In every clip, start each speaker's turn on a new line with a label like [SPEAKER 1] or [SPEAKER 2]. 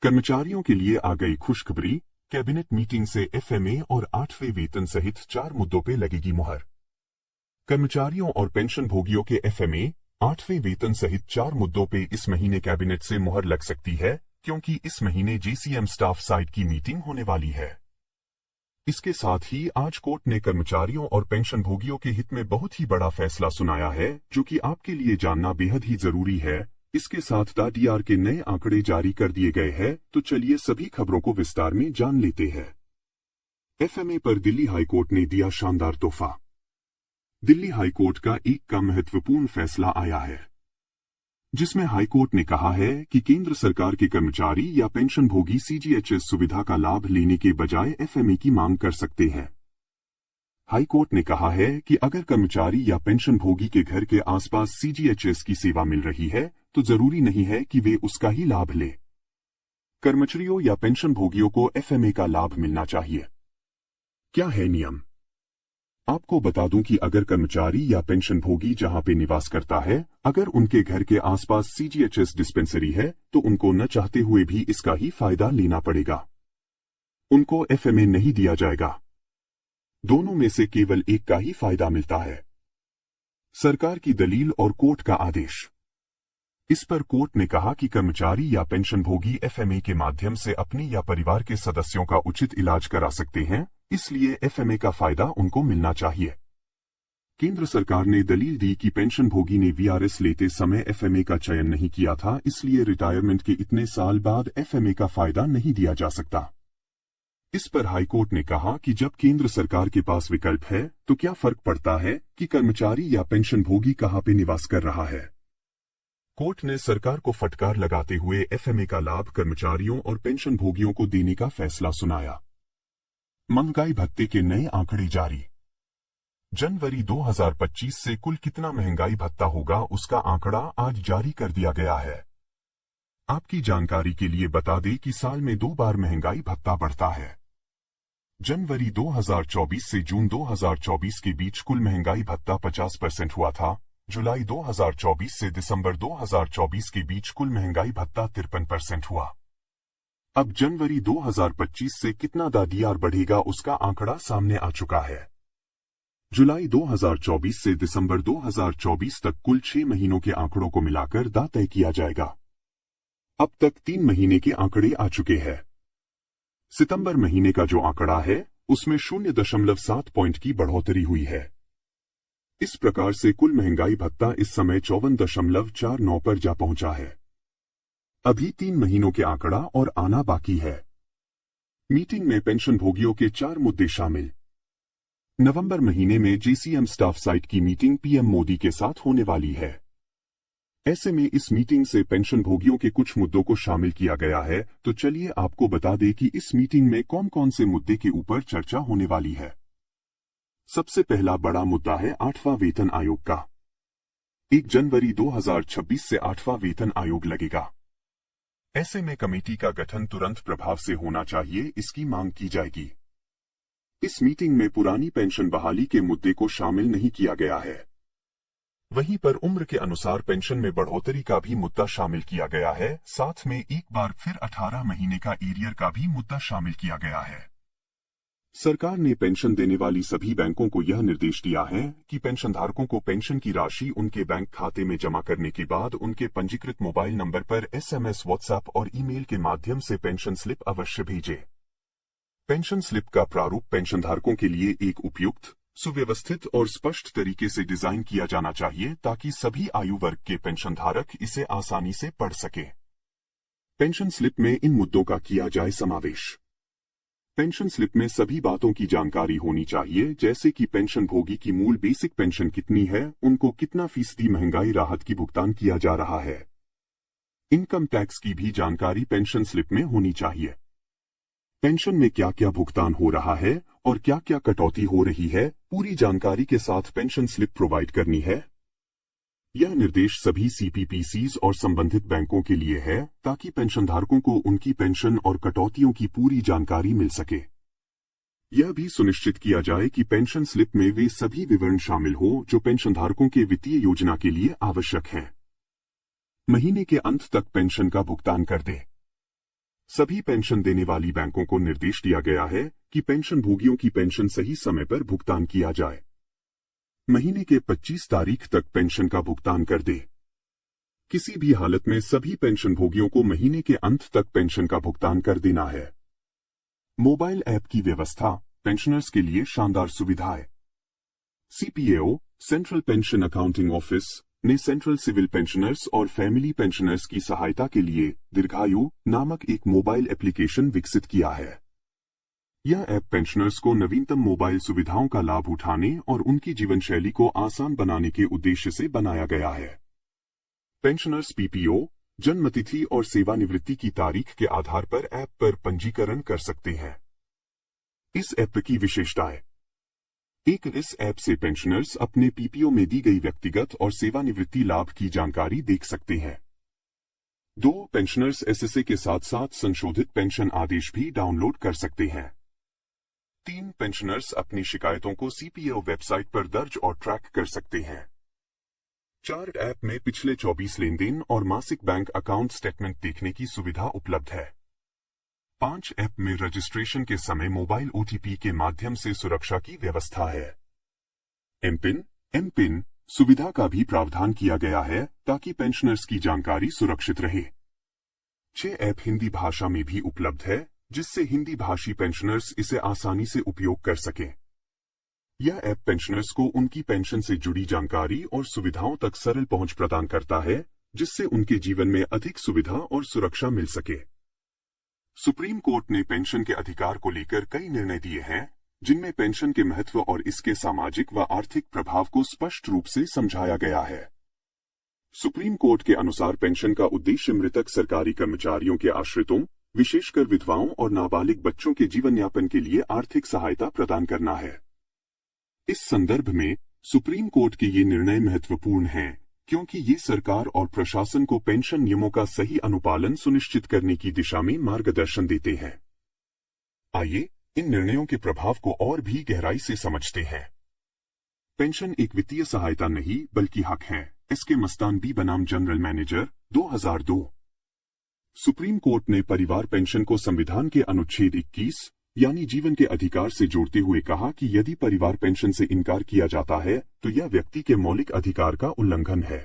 [SPEAKER 1] कर्मचारियों के लिए आ गई खुशखबरी। कैबिनेट मीटिंग से एफएमए और 8वें वेतन सहित 4 मुद्दों पे लगेगी मुहर। कर्मचारियों और पेंशन भोगियों के एफएमए, 8वें वेतन सहित 4 मुद्दों पे इस महीने कैबिनेट से मुहर लग सकती है, क्योंकि इस महीने जेसीएम स्टाफ साइट की मीटिंग होने वाली है। इसके साथ ही आज कोर्ट ने कर्मचारियों और पेंशन भोगियों के हित में बहुत ही बड़ा फैसला सुनाया है, जो कि आपके लिए जानना बेहद ही जरूरी है। इसके साथ डीआर के नए आंकड़े जारी कर दिए गए हैं, तो चलिए सभी खबरों को विस्तार में जान लेते हैं। एफएमए पर दिल्ली हाईकोर्ट ने दिया शानदार तोहफा। दिल्ली हाईकोर्ट का एक का महत्वपूर्ण फैसला आया है, जिसमें हाईकोर्ट ने कहा है कि केंद्र सरकार के कर्मचारी या पेंशन भोगी सीजीएचएस सुविधा का लाभ लेने के बजाय एफएमए की मांग कर सकते हैं। हाईकोर्ट ने कहा है कि अगर कर्मचारी या पेंशन भोगी के घर के आसपास सीजीएचएस की सेवा मिल रही है, तो जरूरी नहीं है कि वे उसका ही लाभ ले। कर्मचारियों या पेंशन भोगियों को एफएमए का लाभ मिलना चाहिए। क्या है नियम? आपको बता दूं कि अगर कर्मचारी या पेंशन भोगी जहां पे निवास करता है, अगर उनके घर के आसपास सीजीएचएस डिस्पेंसरी है, तो उनको न चाहते हुए भी इसका ही फायदा लेना पड़ेगा। उनको एफएमए नहीं दिया जाएगा। दोनों में से केवल एक का ही फायदा मिलता है। सरकार की दलील और कोर्ट का आदेश। इस पर कोर्ट ने कहा कि कर्मचारी या पेंशन भोगी एफएमए के माध्यम से अपने या परिवार के सदस्यों का उचित इलाज करा सकते हैं, इसलिए एफएमए का फायदा उनको मिलना चाहिए। केंद्र सरकार ने दलील दी कि पेंशन भोगी ने वीआरएस लेते समय एफएमए का चयन नहीं किया था, इसलिए रिटायरमेंट के इतने साल बाद एफएमए का फायदा नहीं दिया जा सकता। इस पर हाईकोर्ट ने कहा कि जब केंद्र सरकार के पास विकल्प है, तो क्या फर्क पड़ता है कि कर्मचारी या पेंशन भोगी कहां पे निवास कर रहा है। कोर्ट ने सरकार को फटकार लगाते हुए एफएमए का लाभ कर्मचारियों और पेंशन भोगियों को देने का फैसला सुनाया। महंगाई भत्ते के नए आंकड़े जारी। जनवरी 2025 से कुल कितना महंगाई भत्ता होगा, उसका आंकड़ा आज जारी कर दिया गया है। आपकी जानकारी के लिए बता दें कि साल में 2 बार महंगाई भत्ता बढ़ता है। जनवरी 2024 से जून 2024 के बीच कुल महंगाई भत्ता 50% हुआ था। जुलाई 2024 से दिसंबर 2024 के बीच कुल महंगाई भत्ता 53% हुआ। अब जनवरी 2025 से कितना डीआर बढ़ेगा, उसका आंकड़ा सामने आ चुका है। जुलाई 2024 से दिसंबर 2024 तक कुल 6 महीनों के आंकड़ों को मिलाकर तय किया जाएगा। अब तक 3 महीने के आंकड़े आ चुके हैं। सितंबर महीने का जो आंकड़ा है, उसमें 0.7 पॉइंट की बढ़ोतरी हुई है। इस प्रकार से कुल महंगाई भत्ता इस समय 54.49 पर जा पहुंचा है। अभी 3 महीनों के आंकड़ा और आना बाकी है। मीटिंग में पेंशन भोगियों के 4 मुद्दे शामिल। नवंबर महीने में जेसीएम स्टाफ साइट की मीटिंग पीएम मोदी के साथ होने वाली है। ऐसे में इस मीटिंग से पेंशन भोगियों के कुछ मुद्दों को शामिल किया गया है, तो चलिए आपको बता दें कि इस मीटिंग में कौन कौन से मुद्दे के ऊपर चर्चा होने वाली है। सबसे पहला बड़ा मुद्दा है 8वां वेतन आयोग का। 1 जनवरी 2026 से 8वां वेतन आयोग लगेगा। ऐसे में कमेटी का गठन तुरंत प्रभाव से होना चाहिए, इसकी मांग की जाएगी। इस मीटिंग में पुरानी पेंशन बहाली के मुद्दे को शामिल नहीं किया गया है। वहीं पर उम्र के अनुसार पेंशन में बढ़ोतरी का भी मुद्दा शामिल किया गया है। साथ में एक बार फिर 18 महीने का एरियर का भी मुद्दा शामिल किया गया है। सरकार ने पेंशन देने वाली सभी बैंकों को यह निर्देश दिया है कि पेंशनधारकों को पेंशन की राशि उनके बैंक खाते में जमा करने के बाद उनके पंजीकृत मोबाइल नंबर पर एसएमएस, व्हाट्सएप और ईमेल के माध्यम से पेंशन स्लिप अवश्य भेजें। पेंशन स्लिप का प्रारूप पेंशनधारकों के लिए एक उपयुक्त, सुव्यवस्थित और स्पष्ट तरीके से डिजाइन किया जाना चाहिए, ताकि सभी आयु वर्ग के पेंशनधारक इसे आसानी से पढ़ सके। पेंशन स्लिप में इन मुद्दों का किया जाए समावेश। पेंशन स्लिप में सभी बातों की जानकारी होनी चाहिए, जैसे कि पेंशन भोगी की मूल बेसिक पेंशन कितनी है, उनको कितना फीसदी महंगाई राहत की भुगतान किया जा रहा है। इनकम टैक्स की भी जानकारी पेंशन स्लिप में होनी चाहिए। पेंशन में क्या क्या भुगतान हो रहा है और क्या क्या कटौती हो रही है, पूरी जानकारी के साथ पेंशन स्लिप प्रोवाइड करनी है। यह निर्देश सभी सीपीपीसीज और संबंधित बैंकों के लिए है, ताकि पेंशनधारकों को उनकी पेंशन और कटौतियों की पूरी जानकारी मिल सके। यह भी सुनिश्चित किया जाए कि पेंशन स्लिप में वे सभी विवरण शामिल हो जो पेंशनधारकों के वित्तीय योजना के लिए आवश्यक हैं। महीने के अंत तक पेंशन का भुगतान कर दे। सभी पेंशन देने वाली बैंकों को निर्देश दिया गया है कि पेंशनभोगियों की पेंशन सही समय पर भुगतान किया जाए। महीने के 25 तारीख तक पेंशन का भुगतान कर दे। किसी भी हालत में सभी पेंशनभोगियों को महीने के अंत तक पेंशन का भुगतान कर देना है। मोबाइल ऐप की व्यवस्था, पेंशनर्स के लिए शानदार सुविधाएं। CPAO, central pension accounting office, ने सेंट्रल सिविल पेंशनर्स और फैमिली पेंशनर्स की सहायता के लिए दीर्घायु नामक एक मोबाइल एप्लीकेशन विकसित किया है। यह ऐप पेंशनर्स को नवीनतम मोबाइल सुविधाओं का लाभ उठाने और उनकी जीवन शैली को आसान बनाने के उद्देश्य से बनाया गया है। पेंशनर्स पीपीओ, जन्मतिथि और सेवानिवृत्ति की तारीख के आधार पर ऐप पर पंजीकरण कर सकते हैं। इस ऐप की विशेषताएं। इस ऐप से पेंशनर्स अपने पीपीओ में दी गई व्यक्तिगत और सेवानिवृत्ति लाभ की जानकारी देख सकते हैं। 2. पेंशनर्स एसएसए के साथ साथ संशोधित पेंशन आदेश भी डाउनलोड कर सकते हैं। 3. पेंशनर्स अपनी शिकायतों को सीपीओ वेबसाइट पर दर्ज और ट्रैक कर सकते हैं। 4. ऐप में पिछले 24 लेनदेन और मासिक बैंक अकाउंट स्टेटमेंट देखने की सुविधा उपलब्ध है। 5. ऐप में रजिस्ट्रेशन के समय मोबाइल ओटीपी के माध्यम से सुरक्षा की व्यवस्था है। एमपिन सुविधा का भी प्रावधान किया गया है ताकि पेंशनर्स की जानकारी सुरक्षित रहे। 6. ऐप हिंदी भाषा में भी उपलब्ध है, जिससे हिंदी भाषी पेंशनर्स इसे आसानी से उपयोग कर सकें। यह ऐप पेंशनर्स को उनकी पेंशन से जुड़ी जानकारी और सुविधाओं तक सरल पहुंच प्रदान करता है, जिससे उनके जीवन में अधिक सुविधा और सुरक्षा मिल सके। सुप्रीम कोर्ट ने पेंशन के अधिकार को लेकर कई निर्णय दिए हैं, जिनमें पेंशन के महत्व और इसके सामाजिक व आर्थिक प्रभाव को स्पष्ट रूप से समझाया गया है। सुप्रीम कोर्ट के अनुसार पेंशन का उद्देश्य मृतक सरकारी कर्मचारियों के आश्रितों, विशेषकर विधवाओं और नाबालिग बच्चों के जीवन यापन के लिए आर्थिक सहायता प्रदान करना है। इस संदर्भ में सुप्रीम कोर्ट के ये निर्णय महत्वपूर्ण हैं, क्योंकि ये सरकार और प्रशासन को पेंशन नियमों का सही अनुपालन सुनिश्चित करने की दिशा में मार्गदर्शन देते हैं। आइए इन निर्णयों के प्रभाव को और भी गहराई से समझते हैं। पेंशन एक वित्तीय सहायता नहीं बल्कि हक है। इसके मस्तान बी बनाम जनरल मैनेजर 2002। सुप्रीम कोर्ट ने परिवार पेंशन को संविधान के अनुच्छेद 21 यानी जीवन के अधिकार से जोड़ते हुए कहा कि यदि परिवार पेंशन से इनकार किया जाता है तो यह व्यक्ति के मौलिक अधिकार का उल्लंघन है।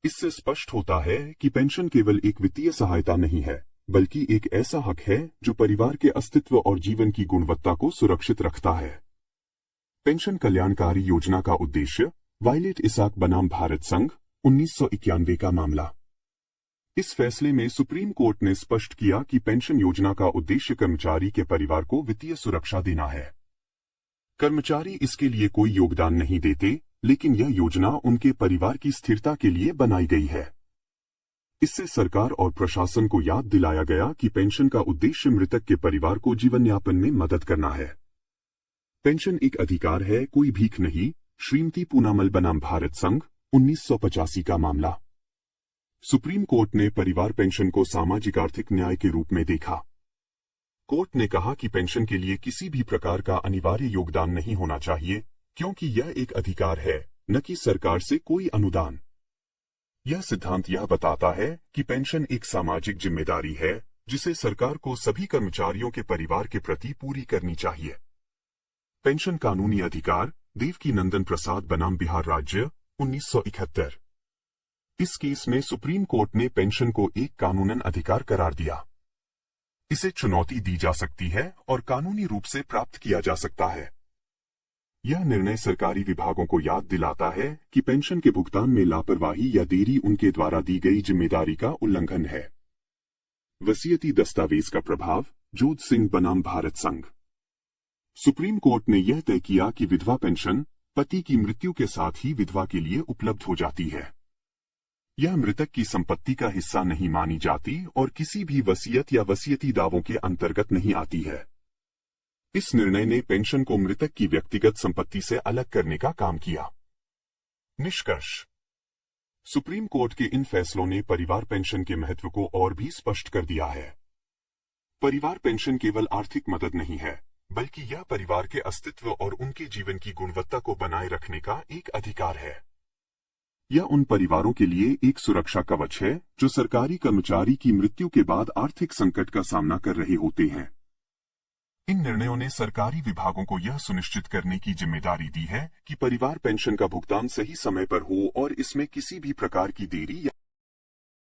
[SPEAKER 1] इससे स्पष्ट होता है कि पेंशन केवल एक वित्तीय सहायता नहीं है, बल्कि एक ऐसा हक है जो परिवार के अस्तित्व और जीवन की गुणवत्ता को सुरक्षित रखता है। पेंशन कल्याणकारी योजना का उद्देश्य। वायलेट इसाक बनाम भारत संघ 1991 का मामला। इस फैसले में सुप्रीम कोर्ट ने स्पष्ट किया कि पेंशन योजना का उद्देश्य कर्मचारी के परिवार को वित्तीय सुरक्षा देना है। कर्मचारी इसके लिए कोई योगदान नहीं देते, लेकिन यह योजना उनके परिवार की स्थिरता के लिए बनाई गई है। इससे सरकार और प्रशासन को याद दिलाया गया कि पेंशन का उद्देश्य मृतक के परिवार को जीवन यापन में मदद करना है। पेंशन एक अधिकार है, कोई भीख नहीं। श्रीमती पूनामल बनाम भारत संघ 1985 का मामला। सुप्रीम कोर्ट ने परिवार पेंशन को सामाजिक आर्थिक न्याय के रूप में देखा। कोर्ट ने कहा कि पेंशन के लिए किसी भी प्रकार का अनिवार्य योगदान नहीं होना चाहिए, क्योंकि यह एक अधिकार है, न कि सरकार से कोई अनुदान। यह सिद्धांत यह बताता है कि पेंशन एक सामाजिक जिम्मेदारी है, जिसे सरकार को सभी कर्मचारियों के परिवार के प्रति पूरी करनी चाहिए। पेंशन कानूनी अधिकार। देवकी नंदन प्रसाद बनाम बिहार राज्य 1971। इस केस में सुप्रीम कोर्ट ने पेंशन को एक कानूनन अधिकार करार दिया। इसे चुनौती दी जा सकती है और कानूनी रूप से प्राप्त किया जा सकता है। यह निर्णय सरकारी विभागों को याद दिलाता है कि पेंशन के भुगतान में लापरवाही या देरी उनके द्वारा दी गई जिम्मेदारी का उल्लंघन है। वसीयती दस्तावेज का प्रभाव। जोध सिंह बनाम भारत संघ। सुप्रीम कोर्ट ने यह तय किया कि विधवा पेंशन पति की मृत्यु के साथ ही विधवा के लिए उपलब्ध हो जाती है। यह मृतक की संपत्ति का हिस्सा नहीं मानी जाती और किसी भी वसीयत या वसीयती दावों के अंतर्गत नहीं आती है। इस निर्णय ने पेंशन को मृतक की व्यक्तिगत संपत्ति से अलग करने का काम किया। निष्कर्ष। सुप्रीम कोर्ट के इन फैसलों ने परिवार पेंशन के महत्व को और भी स्पष्ट कर दिया है। परिवार पेंशन केवल आर्थिक मदद नहीं है, बल्कि यह परिवार के अस्तित्व और उनके जीवन की गुणवत्ता को बनाए रखने का एक अधिकार है। यह उन परिवारों के लिए एक सुरक्षा कवच है जो सरकारी कर्मचारी की मृत्यु के बाद आर्थिक संकट का सामना कर रहे होते हैं। इन निर्णयों ने सरकारी विभागों को यह सुनिश्चित करने की जिम्मेदारी दी है कि परिवार पेंशन का भुगतान सही समय पर हो और इसमें किसी भी प्रकार की देरी या